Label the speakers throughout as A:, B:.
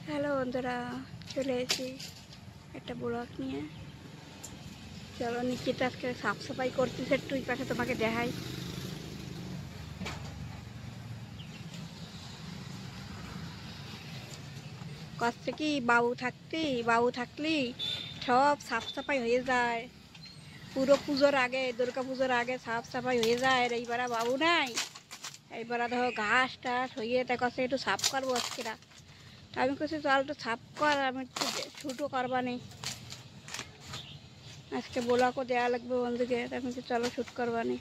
A: Hello বন্ধুরা, চলে এসেছি একটা ব্লগ নিয়ে। চলো নিচেটা আজকে সাফ সাফাই করতেছে, একটু ওই পাশে তোমাকে দেখাই। করছে কি, বাবু থাকলি সব সাফ সাফাই হয়ে যায়, পুরো পুজোর আগে, দুর্গা পুজোর আগে সাফ সাফাই হয়ে যায়। আর এইবার বাবু নাই, এইবার ধরো ঘাস টাস হয়ে তা কাছে একটু সাফ করবো আজকেরা। আমি কাছে চল একটু সাফ কর, আমি একটু শুটও করবা নেই আজকে, ব্লগও দেওয়া লাগবে বন্ধুকে। আমি চলো শ্যুট করবা নেই,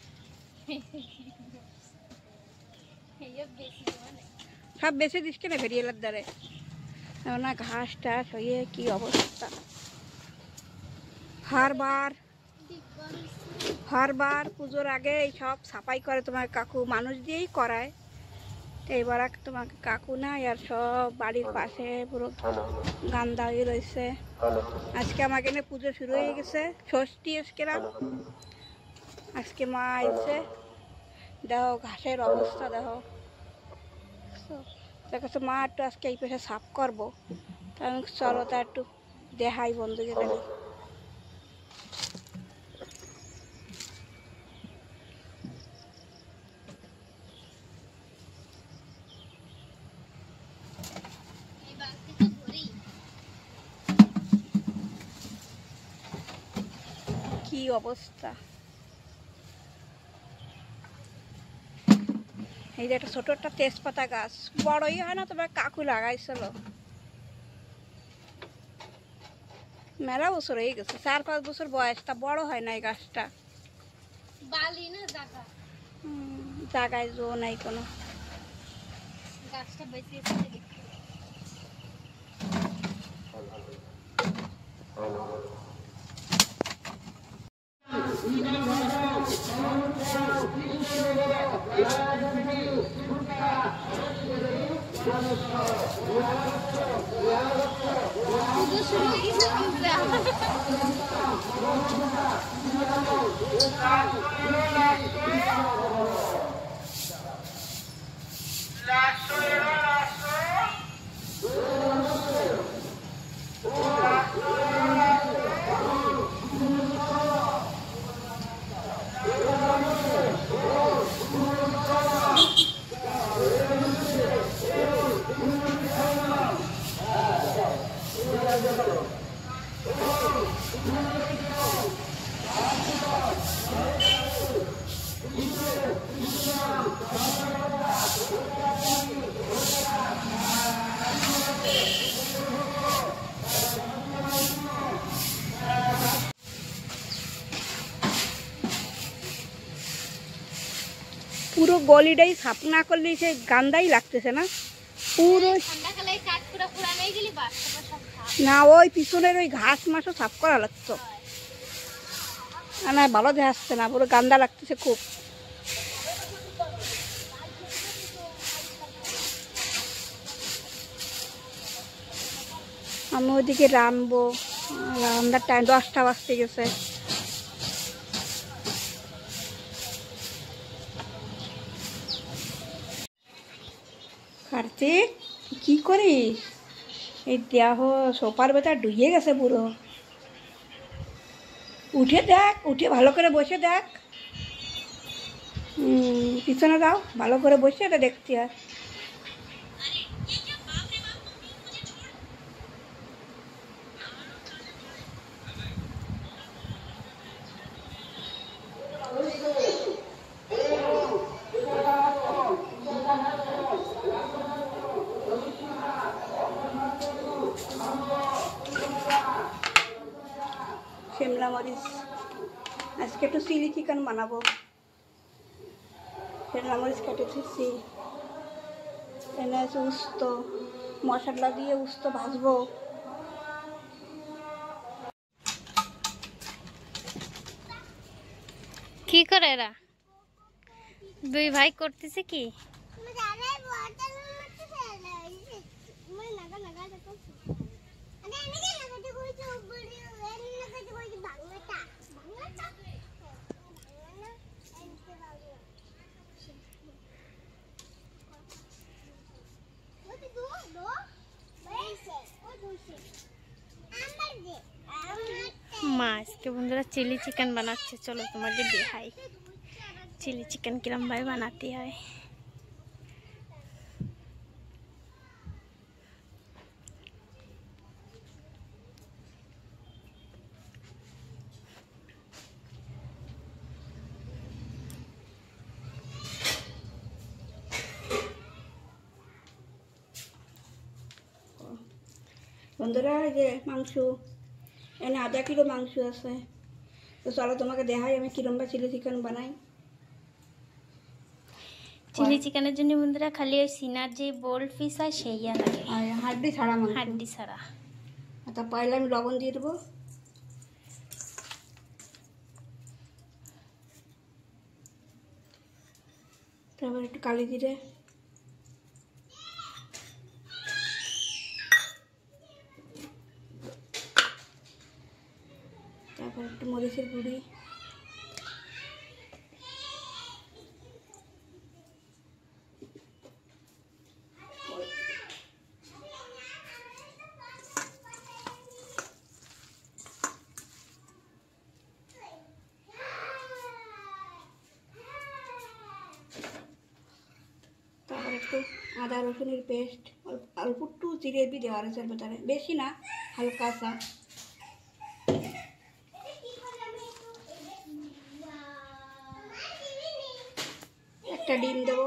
A: সব বেশি দিস কেন ভেরিয়েলার দ্বারে না, ঘাস টাস হয়ে কি অবস্থা। হারবার পুজোর আগে এই সব সাফাই করে তোমার কাকু, মানুষ দিয়েই করায়। এইবার তোমাকে কাকু নাই, আর সব বাড়ির পাশে পুরো গান্দা হয়ে রয়েছে। আজকে আমাকে এনে পুজো শুরু হয়ে গেছে, ষষ্ঠী আজকেরা। আজকে মা এসে দেখো ঘাসের অবস্থা দেখো। দেখো মা একটু আজকে এই পাশে সাফ করবো, তা আমি চলো তা একটু দেখাই বন্ধুকে খালি। কি অবস্থা, এই যে একটা ছোট একটা তেজপাতা গাছ, বড়ই হয় না, তোমার কাকু লাগাইছিল, মেলা বছর হয়ে গেছে, 4-5 বছর বয়স, তা বড় হয় না এই গাছটা। জায়গায় জো নাই কোনো, গাছটা বেশি পুরো গলিটাই সাফ না করলে সে গান্দাই লাগতেছে না পুরো। না ওই পিছনের ওই ঘাস মাসও সাফ করা লাগতো না, ভালো দেখাচ্ছে না, পুরো গান্দা লাগতেছে খুব। আমি ওইদিকে রানবো, রান্নার টাইম 10টা বাজতে গেছে। কার্তিক কি করিস? এই দেহ সোফার ভেতর ডুইয়ে গেছে পুরো, উঠে দেখ, উঠে ভালো করে বসে দেখ, পিছনে দাও, ভালো করে বসে এটা দেখতে হয়। শিমলা মরিচ, আজকে একটু চিলি চিকেন বানাবো। শিমলা মরিচ কেটে দিচ্ছি, এনে আছে উস্ত, মশলা দিয়ে উস্ত ভাজবো।
B: কি করে এরা দুই ভাই করতেছে কি? মা আজকে বন্ধুরা চিলি চিকেন বানাচ্ছে, চলো তোমাকে দেখাই চিলি চিকেন কিরম ভাবে বানাতে হয়।
A: বন্ধুরা এই যে মাংস এনে আধা কিলো মাংস আছে, তো চলো তোমাকে দেখাই আমি কিরমবা চিলি চিকেন বানাই।
B: চিলি চিকেনের জন্য বন্ধুরা খালি ওই সিনার যে বোল্ড পিস হয় সেই লাগে,
A: আর হাড্ডি ছাড়া মাংস,
B: হাড্ডি ছাড়া।
A: তা পয়লা আমি লবণ দিয়ে দেবো, তারপর একটু কালি জিরে, তারপর একটু মরিচের গুঁড়ি, তারপর একটু আদা রসুনের পেস্ট, অল্প একটু জিরে বি দেওয়ার আছে ভেতরে, বেশি না হালকা সা। একটা ডিম দেবো,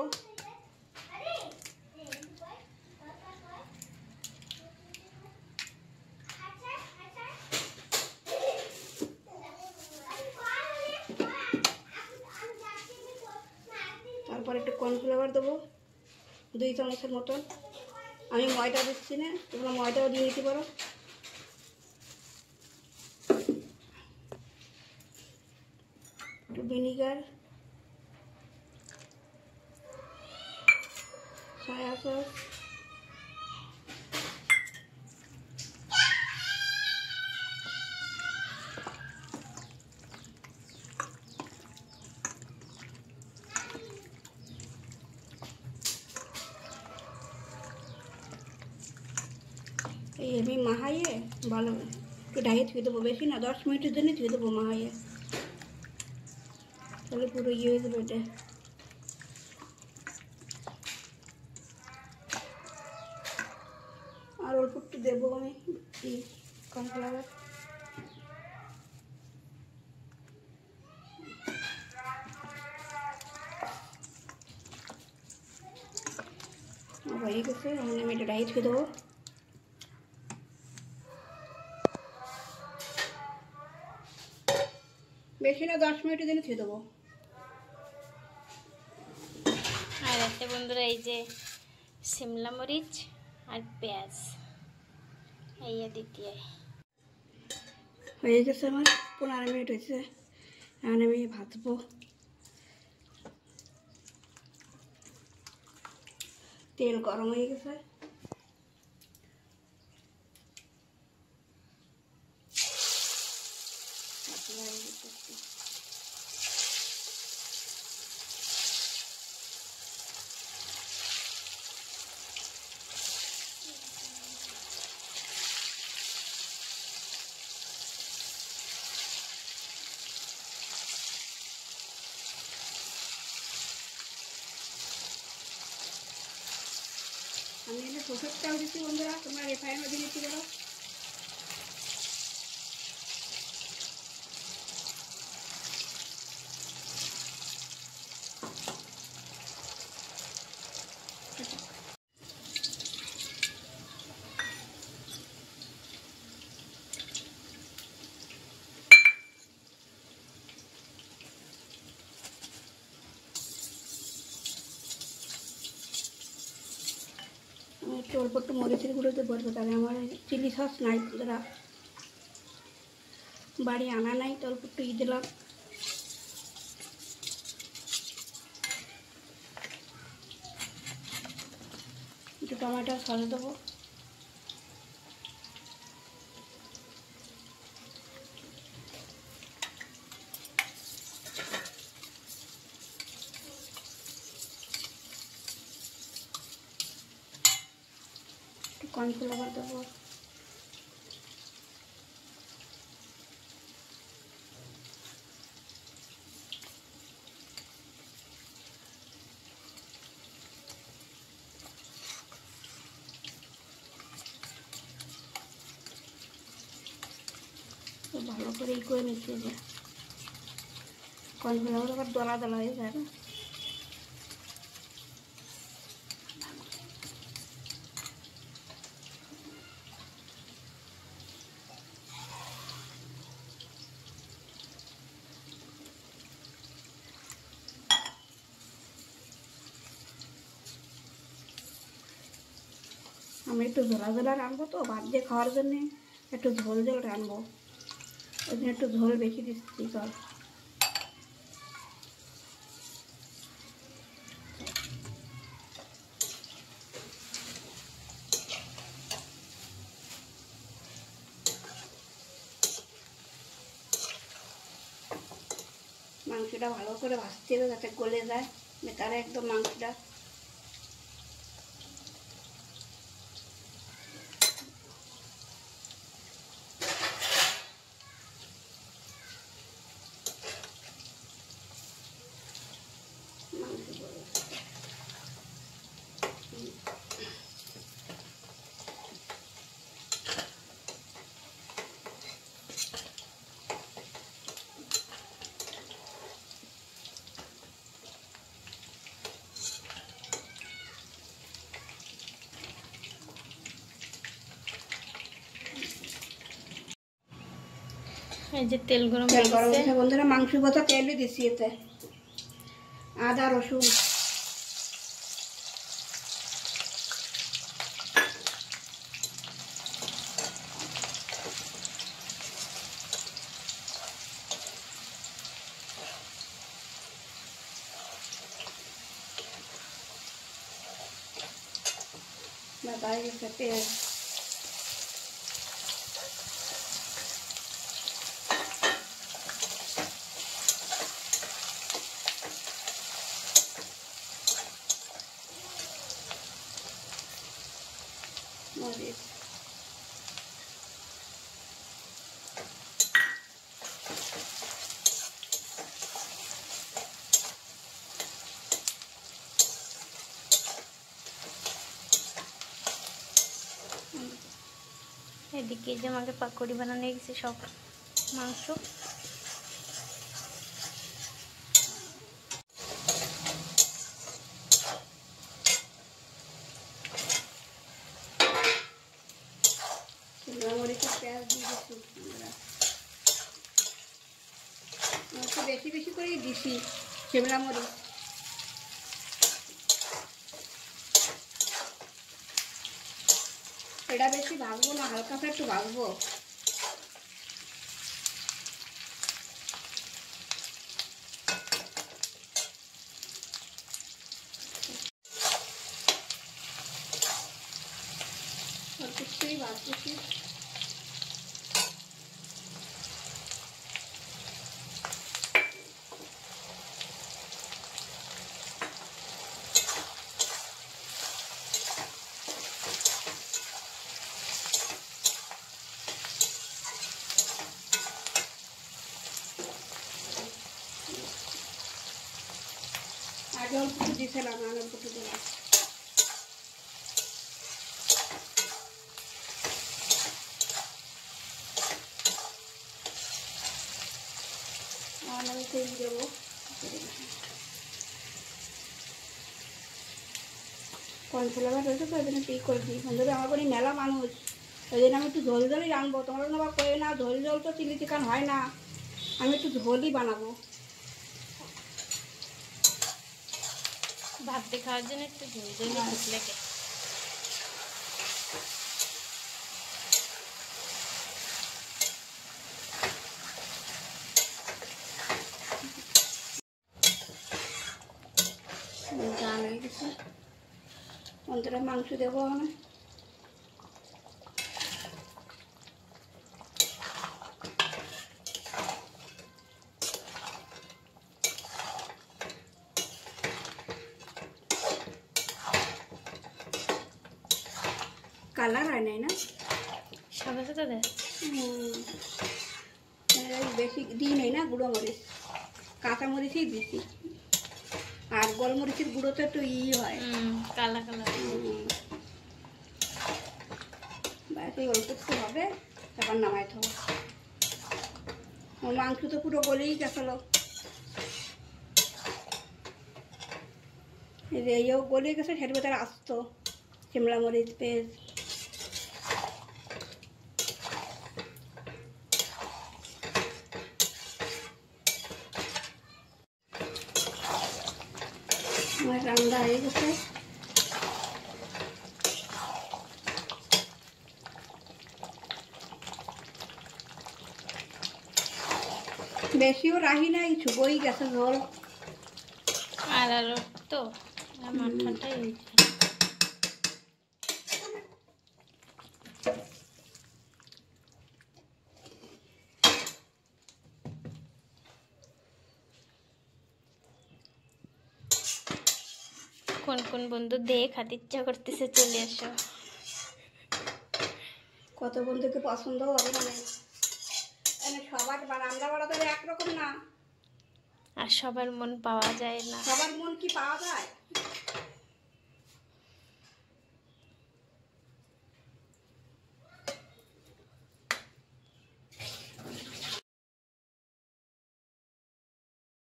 A: তারপর একটু কর্নফ্লাওয়ার দেবো 2 চামচের মতন। আমি ময়দা দিচ্ছি না, তোমরা ময়দাও দিয়ে দিতে পারো। একটু ভিনিগার, সয়া সস, এই আমি মাহাইয়ে ভালো একটু ঢাইয়ে ধুয়ে দেবো, বেশি না 10 মিনিটের জন্য ধুয়ে দেবো মাহাইয়ে, তাহলে পুরো ইয়ে হয়ে যাবে এটা। আর অল্প একটু দেবো আমি কর্নফ্লাওয়ার, হয়ে গেছে। এখন আমি এটা ঢাইয়ে ধুয়ে দেবো। বেশি না 10 মিনিটের জন্য ধুয়ে দেবো।
B: আর একটা বন্ধুরা এই যে শিমলা মরিচ আর পেঁয়াজ এই দিতে হয়।
A: হয়ে গেছে আমার 15 মিনিট হয়েছে, এখন আমি ভাজবো। তেল গরম হয়ে গেছে, আমি এনে সরষের তেল দিচ্ছি বন্ধুরা, তোমরা রিফাইনও দিয়ে দিতে পারো। আমি একটু অল্প একটু মরিচের গুঁড়ো দিয়ে বলবো, তাহলে আমার চিলি সস নাই বন্ধুরা, বাড়ি আনা নাই, তো অল্প একটু দিলাম। একটু টমেটো সস দেবো, একটু কর্নফ্লাওয়ার দেবো, খুব ভালো করে ই করে নিচ্ছি যে কর্নফ্লাওয়ার আবার দলা দলা হয়ে যায় না। আমি একটু ঝোলা ঝোলা রানবো তো ভাত দিয়ে খাওয়ার জন্যে, একটু ঝোল ঝোল রানবো, ওই জন্য একটু ঝোল বেশি দিচ্ছি। জল মাংসটা ভালো করে ভাজতে হবে যাতে গলে যায়, তারা একদম মাংসটা
B: এই যে তেল গরম
A: তেল গরম
B: হয়েছে।
A: হয়েছে বন্ধুরা, মাংস বোঝা তেলই দিচ্ছি, এতে আদা রসুন বাটা হয়ে গেছে, পেঁয়াজ মরিচ
B: এদিকে যে আমাকে পাকোড়ি বানানো হয়ে গেছে সব মাংস।
A: মরিচের পেঁয়াজ দিয়ে দিচ্ছি আমরা, একটু বেশি বেশি করেই দিছি শিমলা মরিচ। এটা বেশি ভাজবো না, হালকা একটু ভাজবো। অল্প একটুই ভাজতেছি। আগে অল্প একটু দিয়েছিলাম, আর অল্প একটু দিলাম। আর আমি তেল দেবো, কর্নফ্লাওয়ার রয়েছে তো ওই জন্য ঠিক করে দিই। বন্ধুরা আমার বাড়ি মেলা মানুষ, ওই জন্য আমি একটু ঝোল ঝোলই রানবো। তোমরা আবার করে না ঝোল ঝোল তো চিলি চিকেন হয় না, আমি একটু ঝোলই বানাবো।
B: ভাত দিয়ে খাওয়ার জন্য একটু ঝোল ঝোল ঠিক লাগে।
A: গান হয়ে গেছে বন্ধুরা, মাংস দেবো আমি। কালার হয় নাই না,
B: সাদা সাদা দেয়।
A: বেশি দিই নাই না গুঁড়ো মরিচ, কাঁচা মরিচই দিছি। আর গোলমরিচের গুঁড়োতে একটু হয়,
B: কালা কালা।
A: ব্যাস এই অল্প একটু হবে, তারপর নামাই থাকবো। ওর মাংস তো পুরো গলেই গেছিল। এইও গলে গেছে, সেটার ভেতরে আসতো শিমলা মরিচ, পেঁয়াজ। আমার রান্না হয়ে গেছে। বেশিও রাহি নাই, ছুবই গেছে ঝোল।
B: আর আলো তো মাথাটাই হয়েছে। কোন কোন বন্ধু দিয়ে খাতে ইচ্ছা করতেছে চলে আসো।
A: কত বন্ধুকে পছন্দ হবে মানে, সবার রান্না বাড়া তো একরকম না,
B: আর সবার মন পাওয়া যায় না।
A: সবার মন কি পাওয়া যায়?